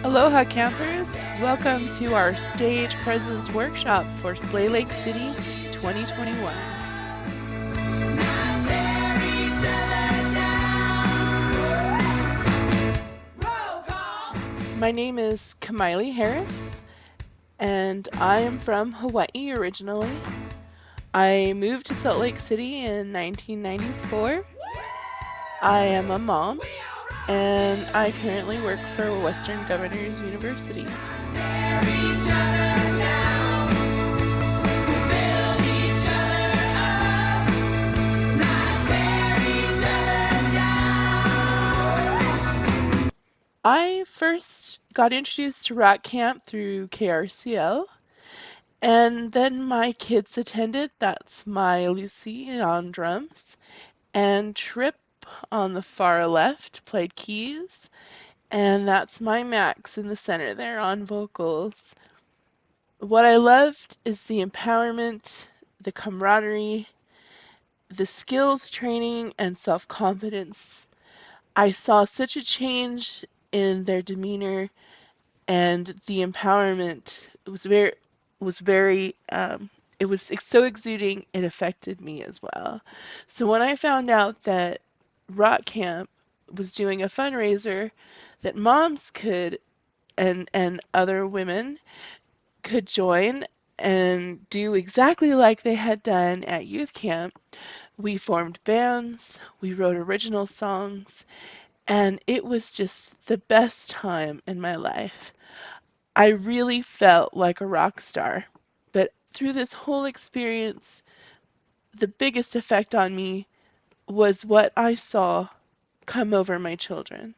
Aloha campers! Welcome to our stage presence workshop for Slay Lake City 2021. My name is Kamilie Harris and I am from Hawaii originally. I moved to Salt Lake City in 1994. I am a mom and I currently work for Western Governors University. I first got introduced to rock camp through KRCL, and then my kids attended. That's my Lucy on drums, and Tripp on the far left played keys, and that's my Max in the center there on vocals. What I loved is the empowerment, the camaraderie, the skills training, and self-confidence. I saw such a change in their demeanor, and the empowerment it was so exuding it affected me as well. So when I found out that Rock Camp was doing a fundraiser that moms could and other women could join and do exactly like they had done at youth camp, we formed bands, we wrote original songs, and it was just the best time in my life. I really felt like a rock star. But through this whole experience, the biggest effect on me was what I saw come over my children.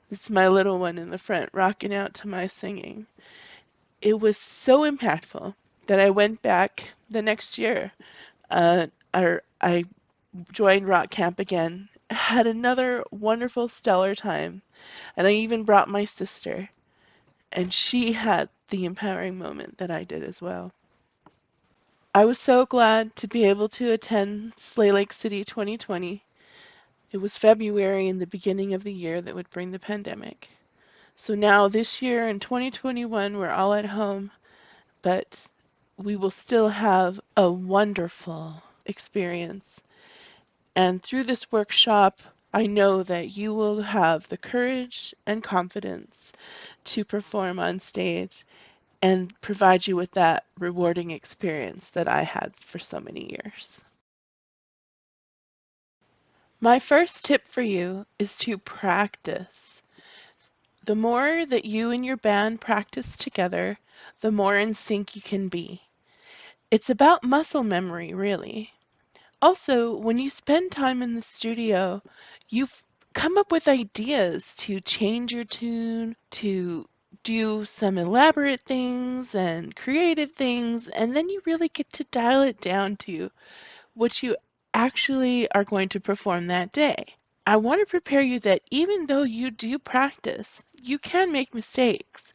This is my little one in the front rocking out to my singing. It was so impactful that I went back the next year. I joined rock camp again, had another wonderful, stellar time, and I even brought my sister, and she had the empowering moment that I did as well. I was so glad to be able to attend Slay Lake City 2020. It was February in the beginning of the year that would bring the pandemic. So now this year in 2021, we're all at home, but we will still have a wonderful experience. And through this workshop, I know that you will have the courage and confidence to perform on stage and provide you with that rewarding experience that I had for so many years. My first tip for you is to practice. The more that you and your band practice together, the more in sync you can be. It's about muscle memory, really. Also, when you spend time in the studio, you come up with ideas to change your tune, to do some elaborate things and creative things, and then you really get to dial it down to what you actually are going to perform that day. I want to prepare you that even though you do practice, you can make mistakes.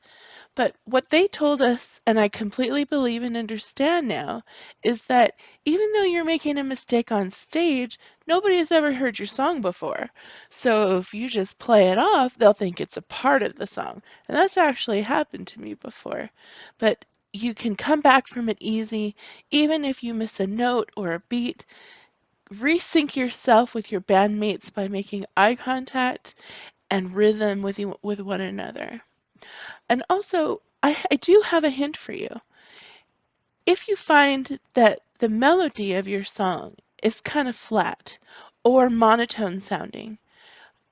But what they told us, and I completely believe and understand now, is that even though you're making a mistake on stage, nobody has ever heard your song before. So if you just play it off, they'll think it's a part of the song. And that's actually happened to me before. But you can come back from it easy, even if you miss a note or a beat. Resync yourself with your bandmates by making eye contact and rhythm with one another. And also, I do have a hint for you. If you find that the melody of your song is kind of flat or monotone sounding,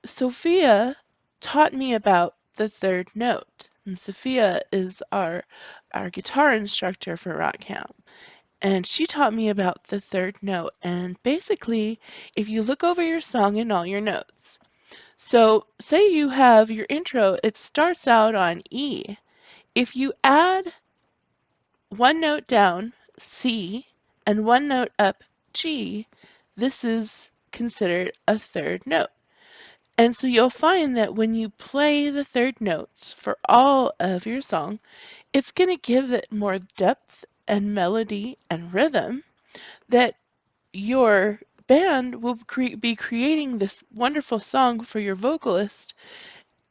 Sophia taught me about the third note. And Sophia is our guitar instructor for rock camp. And she taught me about the third note. And basically, if you look over your song and all your notes, so say you have your intro, it starts out on E. If you add one note down, C, and one note up, G, this is considered a third note. And so you'll find that when you play the third notes for all of your song, it's going to give it more depth and melody and rhythm that your band will be creating this wonderful song for your vocalist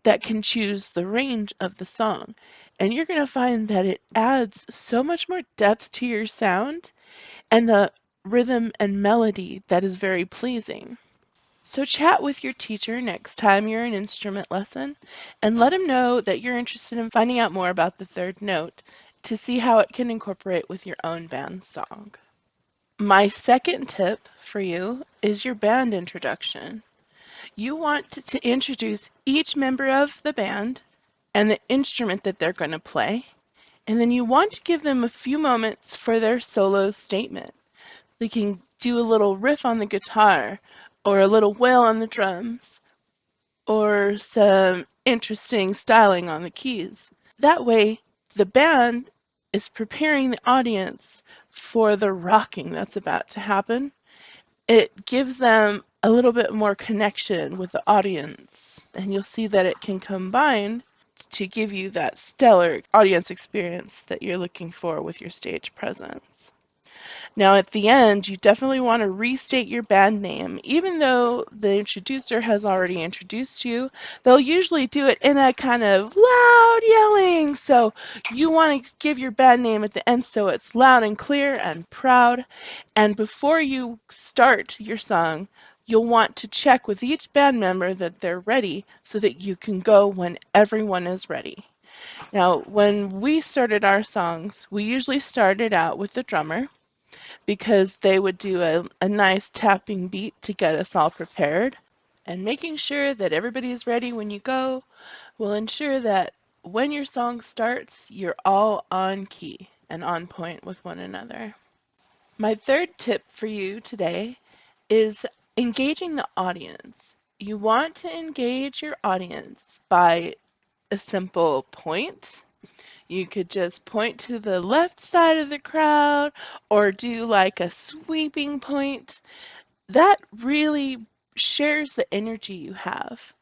that can choose the range of the song. And you're going to find that it adds so much more depth to your sound and a rhythm and melody that is very pleasing. So chat with your teacher next time you're in instrument lesson and let him know that you're interested in finding out more about the third note to see how it can incorporate with your own band song. My second tip for you is your band introduction. You want to introduce each member of the band and the instrument that they're going to play, and then you want to give them a few moments for their solo statement. They can do a little riff on the guitar, or a little wail on the drums, or some interesting styling on the keys. That way, the band is preparing the audience for the rocking that's about to happen. It gives them a little bit more connection with the audience, and you'll see that it can combine to give you that stellar audience experience that you're looking for with your stage presence. Now, at the end, you definitely want to restate your band name. Even though the introducer has already introduced you, they'll usually do it in a kind of loud yelling. So you want to give your band name at the end so it's loud and clear and proud. And before you start your song, you'll want to check with each band member that they're ready so that you can go when everyone is ready. Now, when we started our songs, we usually started out with the drummer because they would do a nice tapping beat to get us all prepared. And making sure that everybody is ready when you go will ensure that when your song starts, you're all on key and on point with one another. My third tip for you today is engaging the audience. You want to engage your audience by a simple point. You could just point to the left side of the crowd or do like a sweeping point. That really shares the energy you have.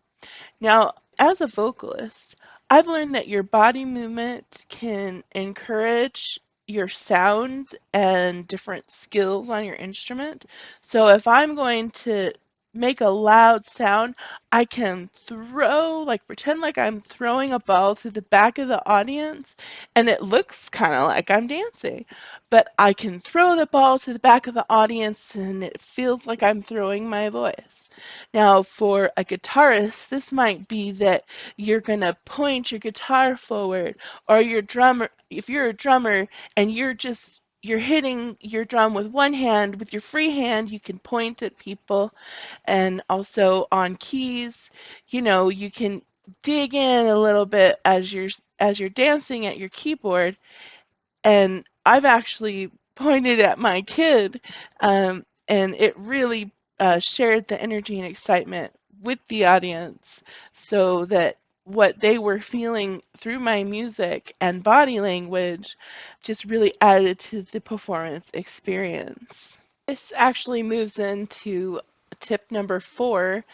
Now, as a vocalist, I've learned that your body movement can encourage your sound and different skills on your instrument. So if I'm going to make a loud sound, I can pretend like I'm throwing a ball to the back of the audience, and it looks kind of like I'm dancing. But I can throw the ball to the back of the audience, and it feels like I'm throwing my voice. Now, for a guitarist, this might be that you're going to point your guitar forward, or your drummer, if you're a drummer and you're hitting your drum with one hand, with your free hand, you can point at people. And also on keys, you can dig in a little bit as you're dancing at your keyboard. And I've actually pointed at my kid, and it really shared the energy and excitement with the audience so that what they were feeling through my music and body language just really added to the performance experience. This actually moves into tip number 4.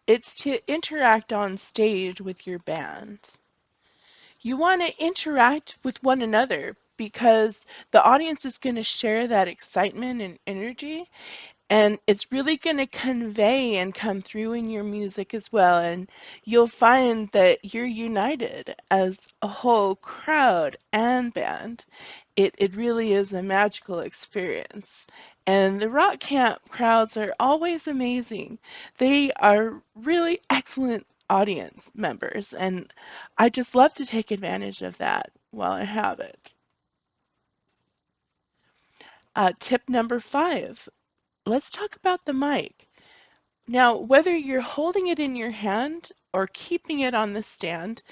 It's to interact on stage with your band. You want to interact with one another because the audience is going to share that excitement and energy, and it's really going to convey and come through in your music as well. And you'll find that you're united as a whole crowd and band. It really is a magical experience. And the rock camp crowds are always amazing. They are really excellent audience members, and I just love to take advantage of that while I have it. Tip number 5, let's talk about the mic. Now, whether you're holding it in your hand or keeping it on the stand,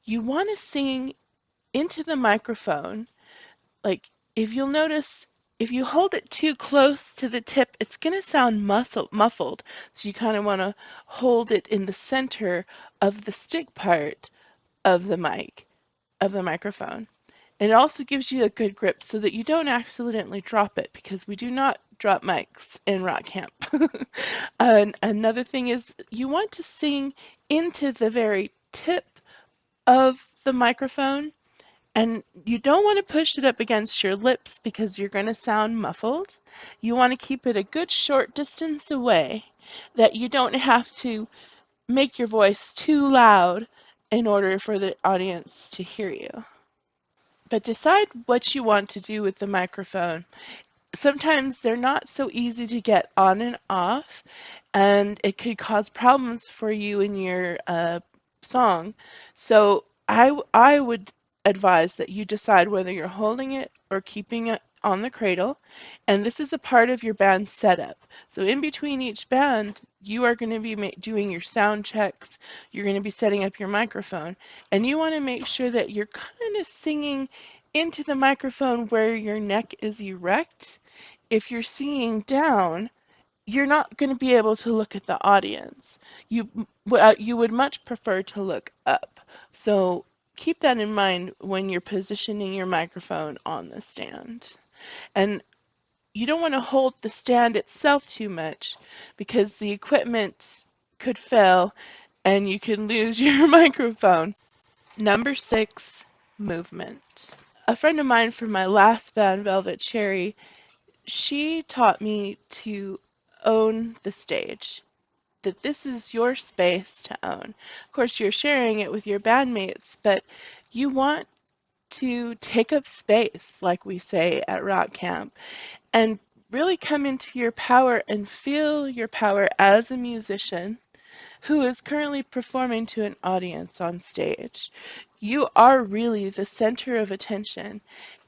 you want to sing into the microphone. Like, if you'll notice, if you hold it too close to the tip, it's going to sound muffled. So you kind of want to hold it in the center of the stick part of the microphone. And it also gives you a good grip so that you don't accidentally drop it, because we do not drop mics in rock camp. And another thing is you want to sing into the very tip of the microphone, and you don't want to push it up against your lips because you're going to sound muffled. You want to keep it a good short distance away that you don't have to make your voice too loud in order for the audience to hear you. But decide what you want to do with the microphone. Sometimes they're not so easy to get on and off, and it could cause problems for you in your song. So I would advise that you decide whether you're holding it or keeping it on the cradle, and this is a part of your band setup. So in between each band, you are going to be doing your sound checks, you're going to be setting up your microphone, and you want to make sure that you're kind of singing into the microphone where your neck is erect. If you're singing down, you're not going to be able to look at the audience. You would much prefer to look up. So keep that in mind when you're positioning your microphone on the stand. And you don't want to hold the stand itself too much because the equipment could fail and you can lose your microphone. Number 6, movement. A friend of mine from my last band, Velvet Cherry, she taught me to own the stage, that this is your space to own. Of course, you're sharing it with your bandmates, but you want to take up space, like we say at rock camp, and really come into your power and feel your power as a musician who is currently performing to an audience on stage. You are really the center of attention,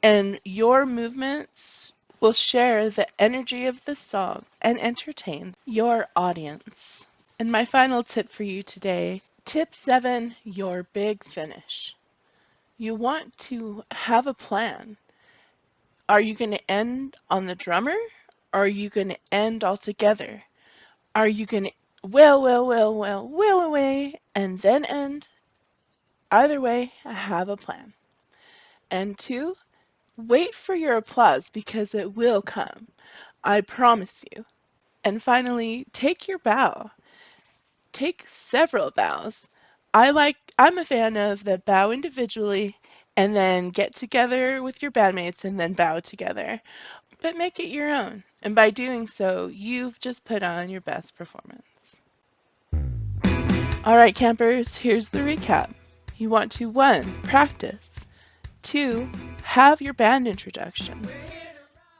and your movements will share the energy of the song and entertain your audience. And my final tip for you today, tip 7, your big finish. You want to have a plan. Are you going to end on the drummer? Or are you going to end altogether? Are you going to wail away and then end? Either way, I have a plan. And 2, wait for your applause because it will come. I promise you. And finally, take your bow. Take several bows. I'm a fan of the bow individually and then get together with your bandmates and then bow together. But make it your own. And by doing so, you've just put on your best performance. All right, campers, here's the recap. You want to 1, practice. 2, have your band introductions.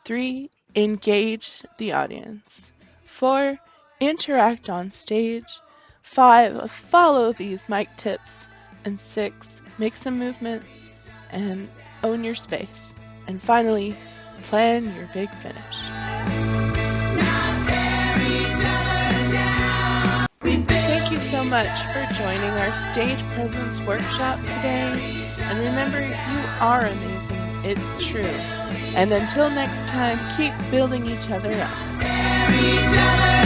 3, engage the audience. 4, interact on stage. 5, follow these mic tips. And 6, make some movement and own your space. And finally, plan your big finish. Thank you so much for joining our stage presence workshop today. And remember, you are amazing. It's true. And until next time, keep building each other up.